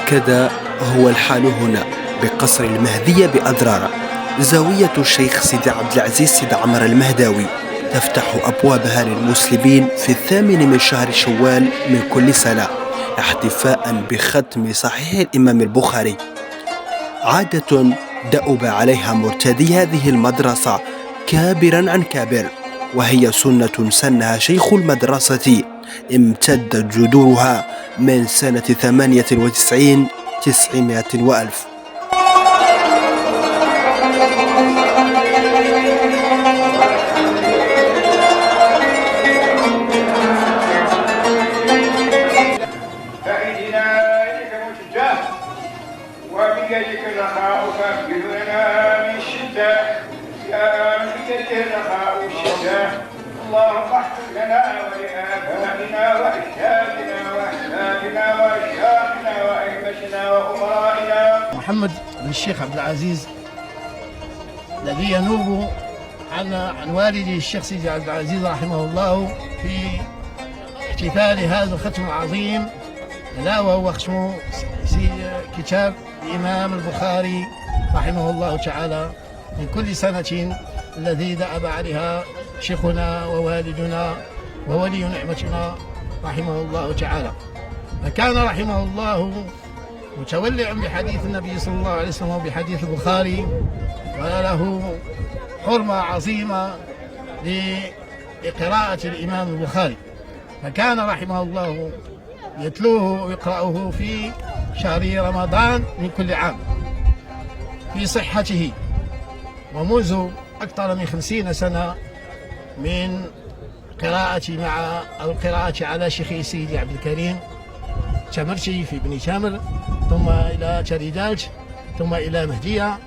وهكذا هو الحال هنا بقصر المهدية بأضرار. زاوية الشيخ سيدي عبد العزيز سيد عمر المهداوي تفتح أبوابها للمسلمين في 8 من شهر شوال من كل سنة احتفاء بختم صحيح الإمام البخاري، عادة دأب عليها مرتدي هذه المدرسة كابرا عن كابر، وهي سنة سنها شيخ المدرسة امتدت جذورها من سنة 98 900 وألف. وبيدك الرخاء فاكلنا من الشتاء، يا من بيدك الرخاء والشتاء، اللهم احفظ لنا ولآبائنا وأجدادنا وأحبابنا وأشياخنا وأئمتنا وأمرائنا محمد بن الشيخ عبد العزيز الذي ينوب عن والده الشيخ سيدي عبد العزيز رحمه الله في احتفال هذا الختم العظيم، لا وهو ختم كتاب الإمام البخاري رحمه الله تعالى من كل سنة الذي دأب عليها شيخنا ووالدنا وولي نعمتنا رحمه الله تعالى. فكان رحمه الله متولعا بحديث النبي صلى الله عليه وسلم وبحديث البخاري، وله حرمة عظيمة لقراءة الإمام البخاري، فكان رحمه الله يتلوه ويقرأه في شهر رمضان من كل عام في صحته. ومنذ أكثر من 50 سنة من قراءتي مع القراءة على شيخي سيدي عبد الكريم تمرشي في بني تامر، ثم إلى تريدالج، ثم إلى مهدية،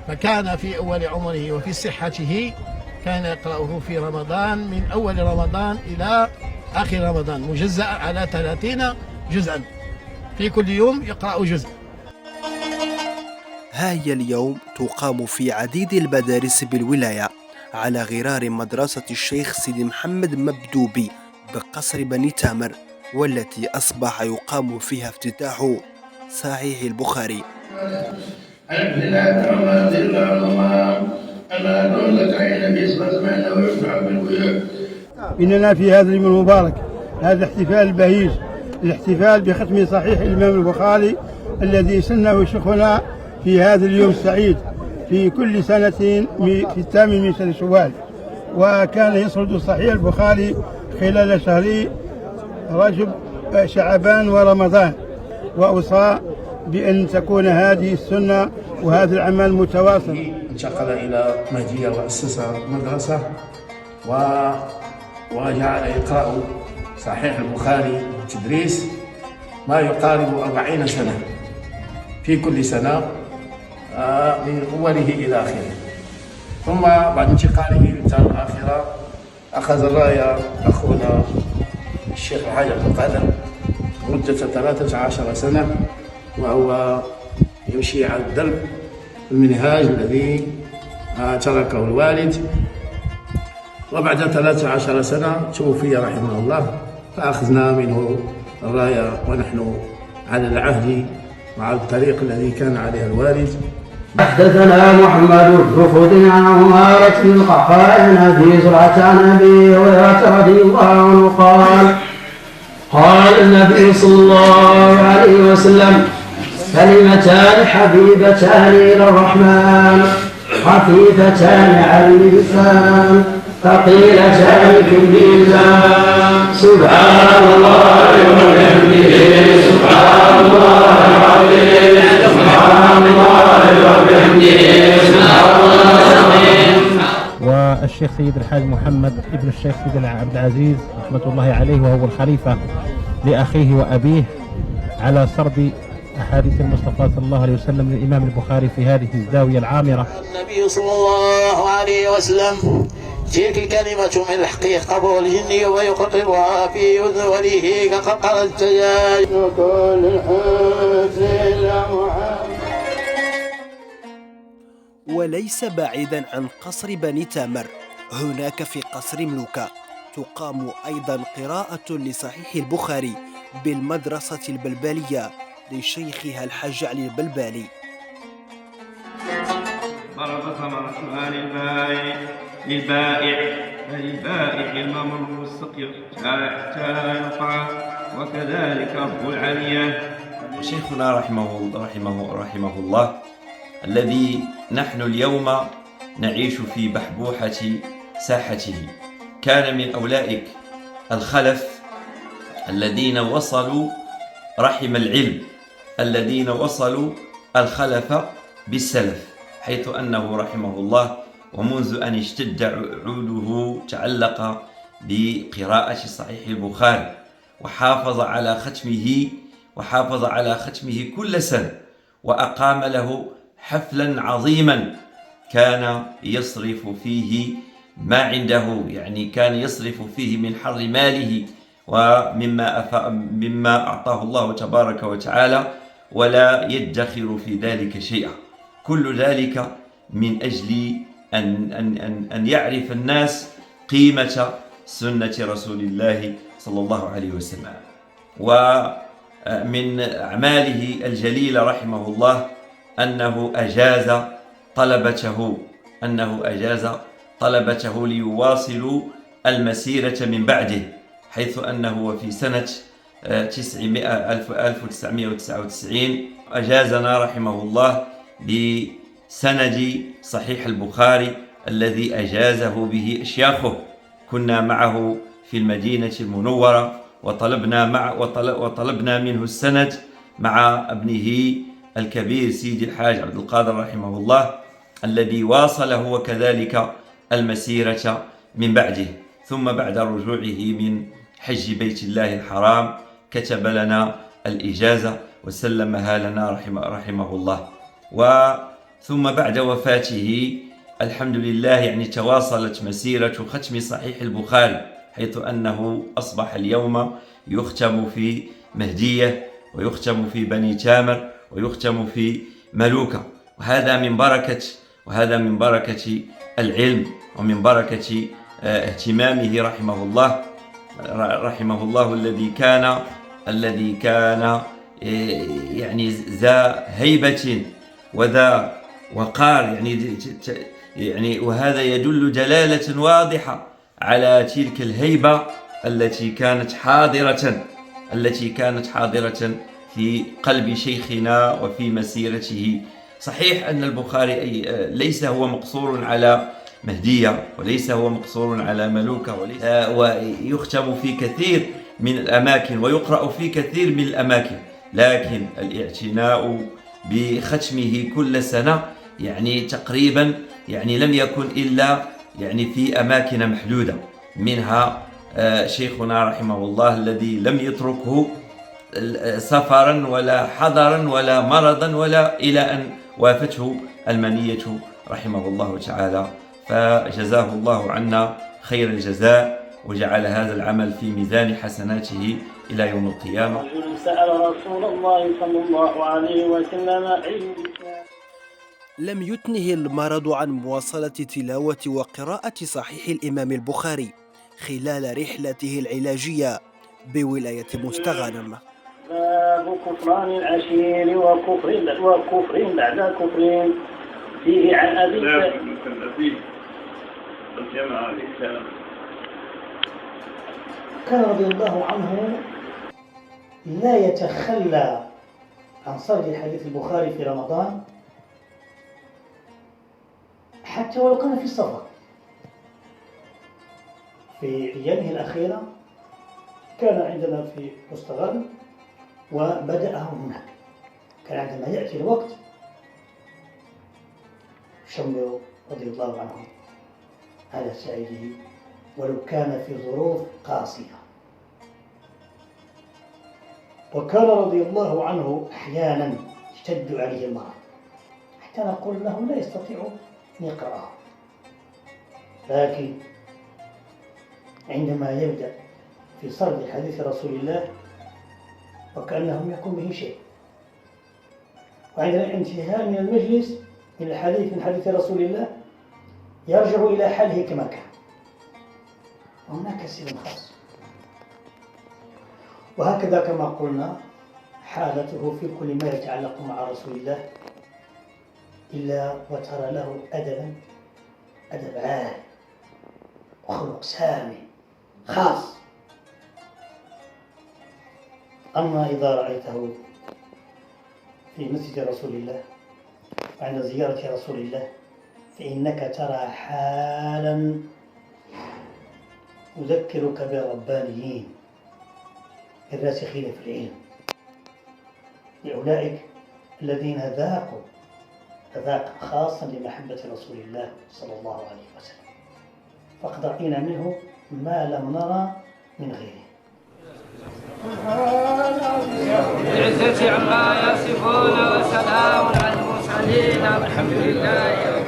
فكان في أول عمره وفي صحته كان يقرأه في رمضان من أول رمضان إلى آخر رمضان مجزأ على 30 جزءا، في كل يوم يقرأ جزء. ها هي اليوم تقام في عديد المدارس بالولاية على غرار مدرسة الشيخ سيدي محمد مبدوبي بقصر بني تامر، والتي أصبح يقام فيها افتتاح صحيح البخاري. إننا في هذا اليوم المبارك، هذا الاحتفال البهيج، الاحتفال بختم صحيح الإمام البخاري الذي سنه شيخنا في هذا اليوم السعيد في كل سنة في 8 من شهر شوال، وكان يسرد صحيح البخاري خلال شهري رجب شعبان ورمضان، وأوصى بأن تكون هذه السنة وهذا العمل متواصل. انتقل إلى مهدية وأسس مدرسة وجعل يقرأ صحيح البخاري تدريس ما يقارب 40 سنة في كل سنة من أوله إلى آخره. ثم بعد انتقاله للدار الآخرة أخذ الراية أخونا الشيخ الحاج عبد القادر مدة 13 سنة، وهو يمشي على الدرب المنهاج الذي تركه الوالد. وبعد 13 سنة توفي رحمه الله، فأخذنا منه الراية ونحن على العهد مع الطريق الذي كان عليه الوالد. حدثنا محمد بن خذ عن عمارة بن القحطان عن أبي زرعة عن أبي هريرة رضي الله عنه قال النبي صلى الله عليه وسلم: كلمتان حبيبتان إلى الرحمن خفيفتان على اللسان ثقيلتان في الميزان سبحان الله وبحمده سبحان الله العظيم سبحان الله وبحمده سبحان الله العظيم. والشيخ سيد الحاج محمد ابن الشيخ سيد عبد العزيز رحمة الله عليه، وهو الخليفة لأخيه وأبيه على سرد أحاديث المصطفى صلى الله عليه وسلم للإمام البخاري في هذه الزاوية العامرة. النبي صلى الله عليه وسلم: تلك كلمة من الحق قبول الجن ويقررها في أذن وليه كقرقر الدجاج. وليس بعيدا عن قصر بني تامر، هناك في قصر ملوكة تقام أيضا قراءة لصحيح البخاري بالمدرسة البلبلية، لشيخها الحاج علي البلبالي. ضرب ثمرتها للبائع الممر المستقر حتى يقع، وكذلك رب العالية. شيخنا رحمه الله الذي نحن اليوم نعيش في بحبوحة ساحته كان من أولئك الخلف الذين وصلوا رحم العلم، الذين وصلوا الخلف بالسلف، حيث أنه رحمه الله ومنذ أن اشتد عوده تعلق بقراءة صحيح البخاري وحافظ على ختمه كل سنة، وأقام له حفلا عظيما كان يصرف فيه ما عنده، يعني كان يصرف فيه من حر ماله ومما أعطاه الله تبارك وتعالى، ولا يدخر في ذلك شيئا. كل ذلك من أجل أن يعرف الناس قيمة سنة رسول الله صلى الله عليه وسلم. ومن أعماله الجليلة رحمه الله أنه أجاز طلبته ليواصلوا المسيرة من بعده، حيث أنه في سنة 1999 أجازنا رحمه الله بسند صحيح البخاري الذي أجازه به أشياخه. كنا معه في المدينة المنورة وطلبنا منه السند مع ابنه الكبير سيدي الحاج عبد القادر رحمه الله، الذي واصله وكذلك المسيرة من بعده. ثم بعد رجوعه من حج بيت الله الحرام كتب لنا الإجازة وسلمها لنا رحمه الله. ثم بعد وفاته الحمد لله يعني تواصلت مسيرة ختم صحيح البخاري، حيث أنه أصبح اليوم يختم في مهدية ويختم في بني تامر ويختم في ملوكة، وهذا من بركة العلم ومن بركة اهتمامه رحمه الله الذي كان يعني ذا هيبة وذا وقار، يعني وهذا يدل دلالة واضحة على تلك الهيبة التي كانت حاضرة في قلب شيخنا وفي مسيرته. صحيح أن البخاري ليس هو مقصور على مهدية، وليس هو مقصور على ملوكة، ويختم في كثير من الأماكن ويقرأ في كثير من الأماكن، لكن الاعتناء بختمه كل سنة يعني تقريبا يعني لم يكن إلا يعني في أماكن محدودة، منها شيخنا رحمه الله الذي لم يتركه سفرا ولا حضرا ولا مرضا ولا إلى أن وافته المنية رحمه الله تعالى، فجزاه الله عنا خير الجزاء وجعل هذا العمل في ميزان حسناته إلى يوم القيامة. رجل سأل رسول الله صلى الله عليه وسلم أي لم يتنه المرض عن مواصلة تلاوة وقراءة صحيح الإمام البخاري خلال رحلته العلاجية بولاية مستغانم. باب كفران العشير وكفر بعد كفر فيه عن أبي كان رضي الله عنه لا يتخلى عن سرد حديث البخاري في رمضان حتى ولو كان في السفر. في أيامه الأخيرة كان عندنا في مستغانم وبدأه هناك. كان عندما يأتي الوقت شمل رضي الله عنه على سعيه ولو كان في ظروف قاسية. وكان رضي الله عنه أحيانا اشتد عليه المرض حتى نقول له لا يستطيع أن يقرأه، لكن عندما يبدأ في سرد حديث رسول الله وكأنه لم يكن به شيء، وعند الانتهاء من المجلس من الحديث من حديث رسول الله يرجع إلى حاله كما كان. وهناك سر خاص. وهكذا كما قلنا حالته في كل ما يتعلق مع رسول الله إلا وترى له أدبا، أدب عال وخلق سامي خاص. أما إذا رأيته في مسجد رسول الله وعند زيارة رسول الله فإنك ترى حالا يذكرك بالربانيين الراسخين في العلم، لأولئك الذين ذاقوا ذاقا خاصا لمحبة رسول الله صلى الله عليه وسلم، فقد رأينا منه ما لم نرى من غيره. العزة عما يصفون وسلام على المرسلين والحمد لله.